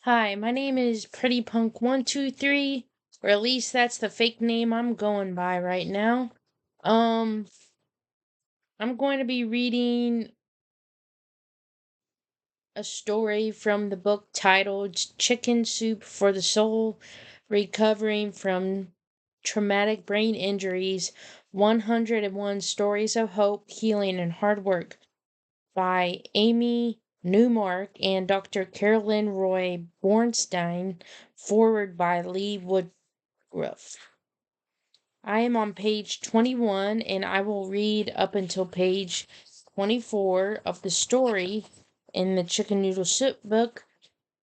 Hi, my name is PrettyPunk123, or at least that's the fake name I'm going by right now. Um, I'm going to be reading a story from the book titled Chicken Soup for the Soul: Recovering from Traumatic Brain Injuries, 101 Stories of Hope, Healing, and Hard Work by Amy Newmark and Dr. Carolyn Roy Bornstein, forward by Lee Woodruff. I am on page 21 and I will read up until page 24 of the story in the Chicken Noodle Soup book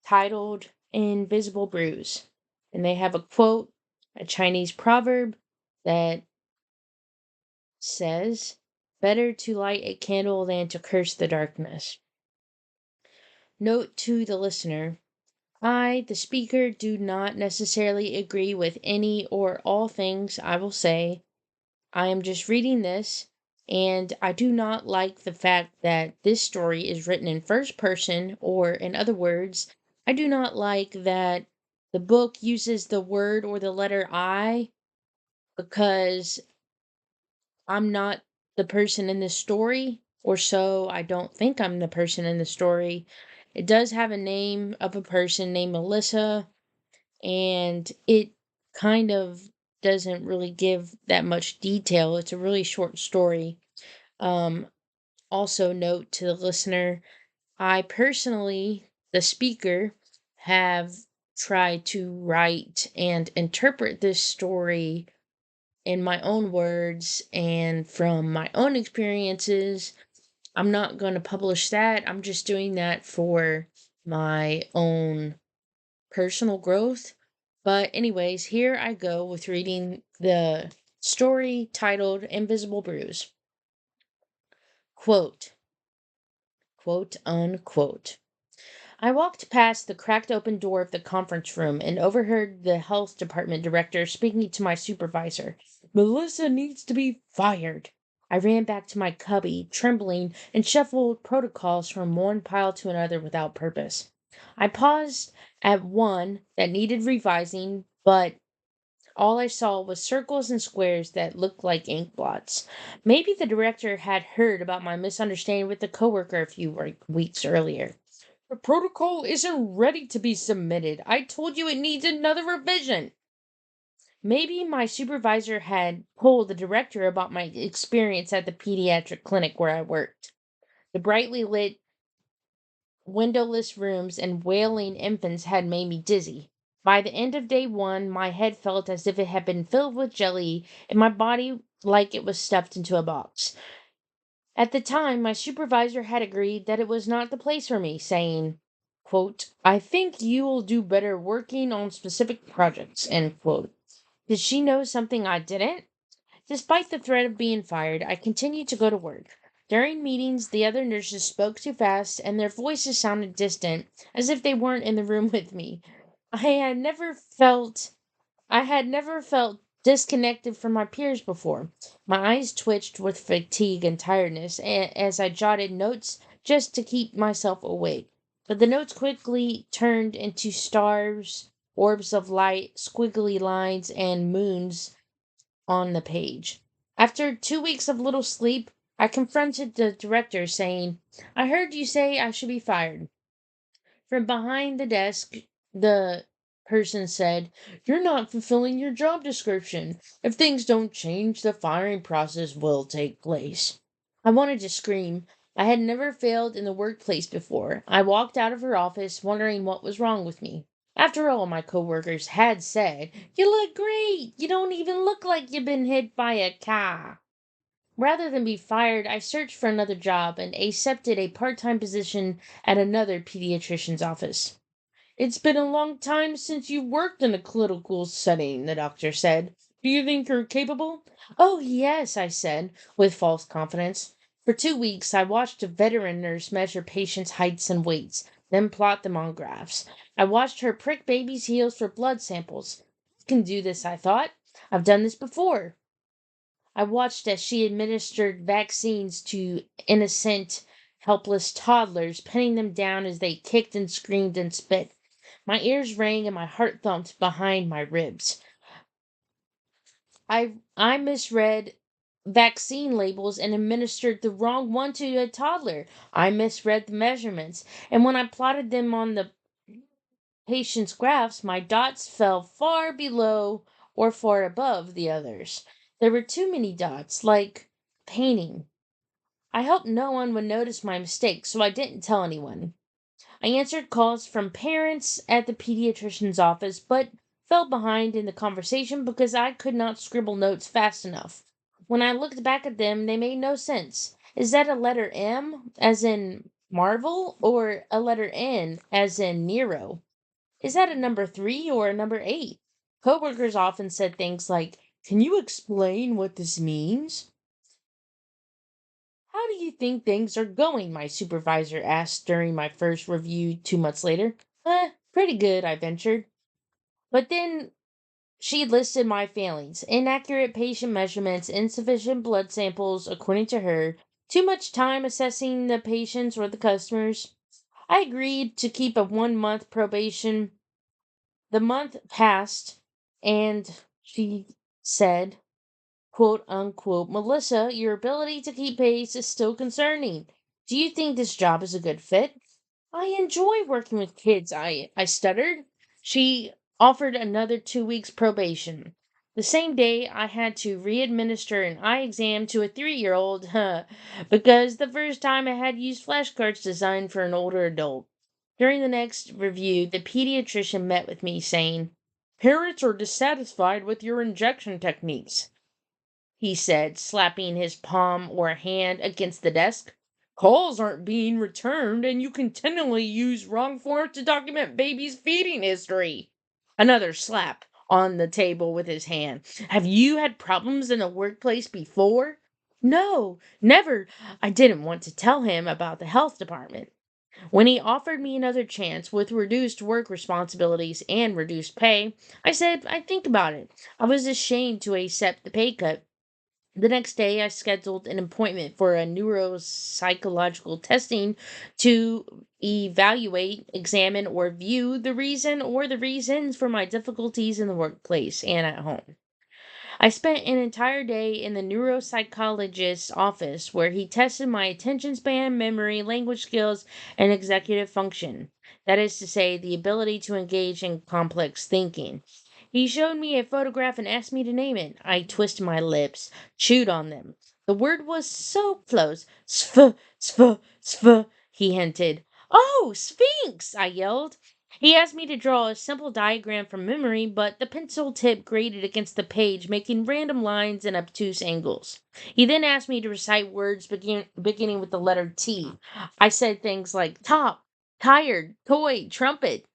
titled Invisible Bruise. And they have a quote, a Chinese proverb that says, "Better to light a candle than to curse the darkness." Note to the listener: I, the speaker, do not necessarily agree with any or all things I will say. I am just reading this, and I do not like the fact that this story is written in first person, or in other words, I do not like that the book uses the word or the letter I, because I'm not the person in this story, or so I don't think I'm the person in the story. It does have a name of a person named Melissa, and it kind of doesn't really give that much detail. It's a really short story. Um, Also, note to the listener, I personally, the speaker, have tried to write and interpret this story in my own words and from my own experiences. I'm not going to publish that. I'm just doing that for my own personal growth. But, anyways, here I go with reading the story titled Invisible Bruise. Quote, quote unquote. I walked past the cracked open door of the conference room and overheard the health department director speaking to my supervisor. "Melissa needs to be fired." I ran back to my cubby, trembling, and shuffled protocols from one pile to another without purpose. I paused at one that needed revising, but all I saw was circles and squares that looked like ink blots. Maybe the director had heard about my misunderstanding with a coworker a few weeks earlier. "The protocol isn't ready to be submitted. I told you it needs another revision." Maybe my supervisor had told the director about my experience at the pediatric clinic where I worked. The brightly lit, windowless rooms and wailing infants had made me dizzy. By the end of day one, my head felt as if it had been filled with jelly, and my body like it was stuffed into a box. At the time, my supervisor had agreed that it was not the place for me, saying, quote, "I think you will do better working on specific projects," end quote. Did she know something I didn't? Despite the threat of being fired, I continued to go to work. During meetings, the other nurses spoke too fast, and their voices sounded distant, as if they weren't in the room with me. I had never felt I had never felt disconnected from my peers before. My eyes twitched with fatigue and tiredness as I jotted notes just to keep myself awake. But the notes quickly turned into stars, orbs of light, squiggly lines, and moons on the page. After 2 weeks of little sleep, I confronted the director, saying, "I heard you say I should be fired." From behind the desk, the person said, "You're not fulfilling your job description. If things don't change, the firing process will take place." I wanted to scream. I had never failed in the workplace before. I walked out of her office, wondering what was wrong with me. After all, my coworkers had said, "You look great. You don't even look like you've been hit by a car." Rather than be fired, I searched for another job and accepted a part-time position at another pediatrician's office. "It's been a long time since you worked in a clinical setting," the doctor said. "Do you think you're capable?" "Oh, yes," I said, with false confidence. For 2 weeks, I watched a veteran nurse measure patients' heights and weights, then plot them on graphs. I watched her prick babies' heels for blood samples. "I can do this," I thought. "I've done this before." I watched as she administered vaccines to innocent, helpless toddlers, pinning them down as they kicked and screamed and spit. My ears rang and my heart thumped behind my ribs. I misread vaccine labels and administered the wrong one to a toddler. I misread the measurements, and when I plotted them on the patient's graphs, my dots fell far below or far above the others. There were too many dots, like painting. I hoped no one would notice my mistake, so I didn't tell anyone. I answered calls from parents at the pediatrician's office, but fell behind in the conversation because I could not scribble notes fast enough. When I looked back at them, they made no sense. Is that a letter M, as in Marvel, or a letter N, as in Nero? Is that a number 3 or a number 8? Coworkers often said things like, "Can you explain what this means?" "How do you think things are going?" my supervisor asked during my first review 2 months later. Pretty good, I ventured. But then she listed my failings: inaccurate patient measurements, insufficient blood samples, according to her, too much time assessing the patients or the customers. I agreed to keep a 1 month probation. The month passed, and she said, quote unquote, "Melissa, your ability to keep pace is still concerning. Do you think this job is a good fit?" "I enjoy working with kids," I stuttered. She offered another 2 weeks probation. The same day, I had to re-administer an eye exam to a 3-year-old, because the first time I had used flashcards designed for an older adult. During the next review, the pediatrician met with me, saying, "Parents are dissatisfied with your injection techniques," he said, slapping his palm or hand against the desk. "Calls aren't being returned, and you continually use wrong forms to document baby's feeding history." Another slap on the table with his hand. "Have you had problems in the workplace before?" "No, never." I didn't want to tell him about the health department. When he offered me another chance with reduced work responsibilities and reduced pay, I said I'd think about it. I was ashamed to accept the pay cut. The next day, I scheduled an appointment for a neuropsychological testing to evaluate, examine, or view the reason or the reasons for my difficulties in the workplace and at home. I spent an entire day in the neuropsychologist's office where he tested my attention span, memory, language skills, and executive function. That is to say, the ability to engage in complex thinking. He showed me a photograph and asked me to name it. I twisted my lips, chewed on them. The word was so close. Sf, he hinted. "Oh, Sphinx!" I yelled. He asked me to draw a simple diagram from memory, but the pencil tip grated against the page, making random lines and obtuse angles. He then asked me to recite words beginning with the letter T. I said things like top, tired, toy, trumpet.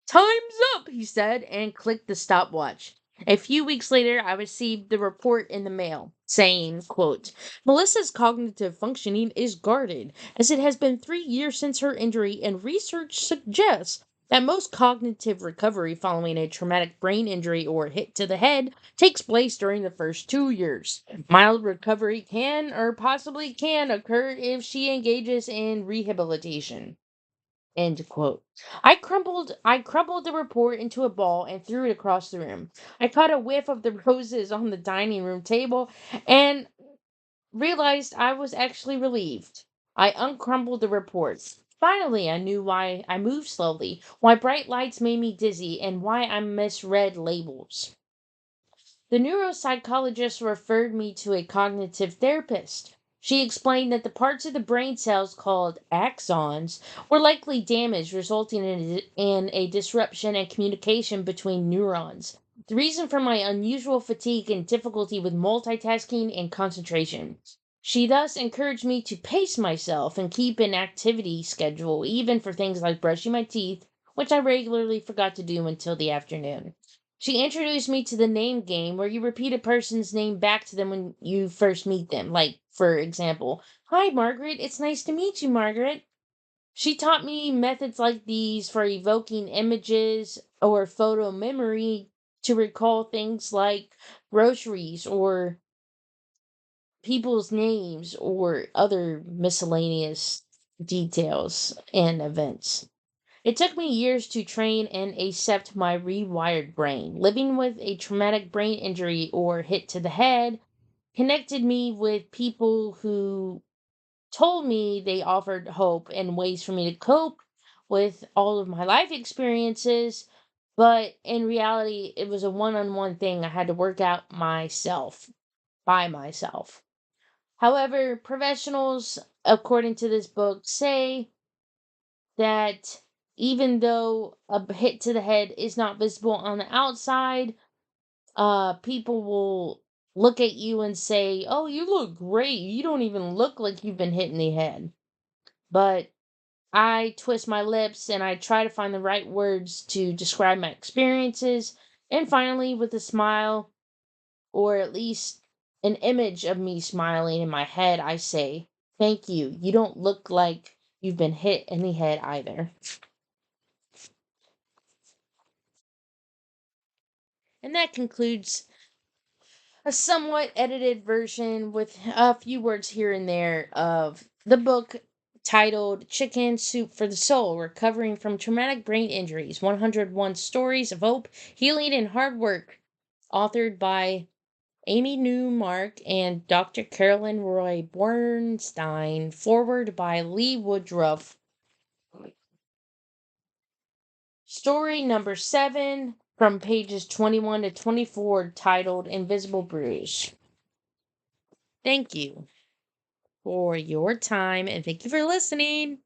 "Time's up," he said, and clicked the stopwatch. A few weeks later, I received the report in the mail saying, quote, "Melissa's cognitive functioning is guarded, as it has been 3 years since her injury, and research suggests that most cognitive recovery following a traumatic brain injury or hit to the head takes place during the first 2 years. Mild recovery can or possibly can occur if she engages in rehabilitation." End quote. I crumbled the report into a ball and threw it across the room. I caught a whiff of the roses on the dining room table and realized I was actually relieved. I uncrumbled the reports. Finally, I knew why I moved slowly, why bright lights made me dizzy, and why I misread labels. The neuropsychologist referred me to a cognitive therapist. She explained that the parts of the brain cells called axons were likely damaged, resulting in a disruption in communication between neurons. The reason for my unusual fatigue and difficulty with multitasking and concentration. She thus encouraged me to pace myself and keep an activity schedule, even for things like brushing my teeth, which I regularly forgot to do until the afternoon. She introduced me to the name game where you repeat a person's name back to them when you first meet them. Like, for example, "Hi, Margaret. It's nice to meet you, Margaret." She taught me methods like these for evoking images or photo memory to recall things like groceries or people's names or other miscellaneous details and events. It took me years to train and accept my rewired brain. Living with a traumatic brain injury or hit to the head connected me with people who told me they offered hope and ways for me to cope with all of my life experiences. But in reality, it was a one on one thing I had to work out myself, by myself. However, professionals, according to this book, say that even though a hit to the head is not visible on the outside, people will look at you and say, "Oh, you look great. You don't even look like you've been hit in the head." But I twist my lips and I try to find the right words to describe my experiences. And finally, with a smile, or at least an image of me smiling in my head, I say, "Thank you. You don't look like you've been hit in the head either." And that concludes a somewhat edited version with a few words here and there of the book titled Chicken Soup for the Soul: Recovering from Traumatic Brain Injuries, 101 Stories of Hope, Healing, and Hard Work, authored by Amy Newmark and Dr. Carolyn Roy Bornstein, forward by Lee Woodruff. Story number 7 from pages 21 to 24, titled Invisible Bruise. Thank you for your time and thank you for listening.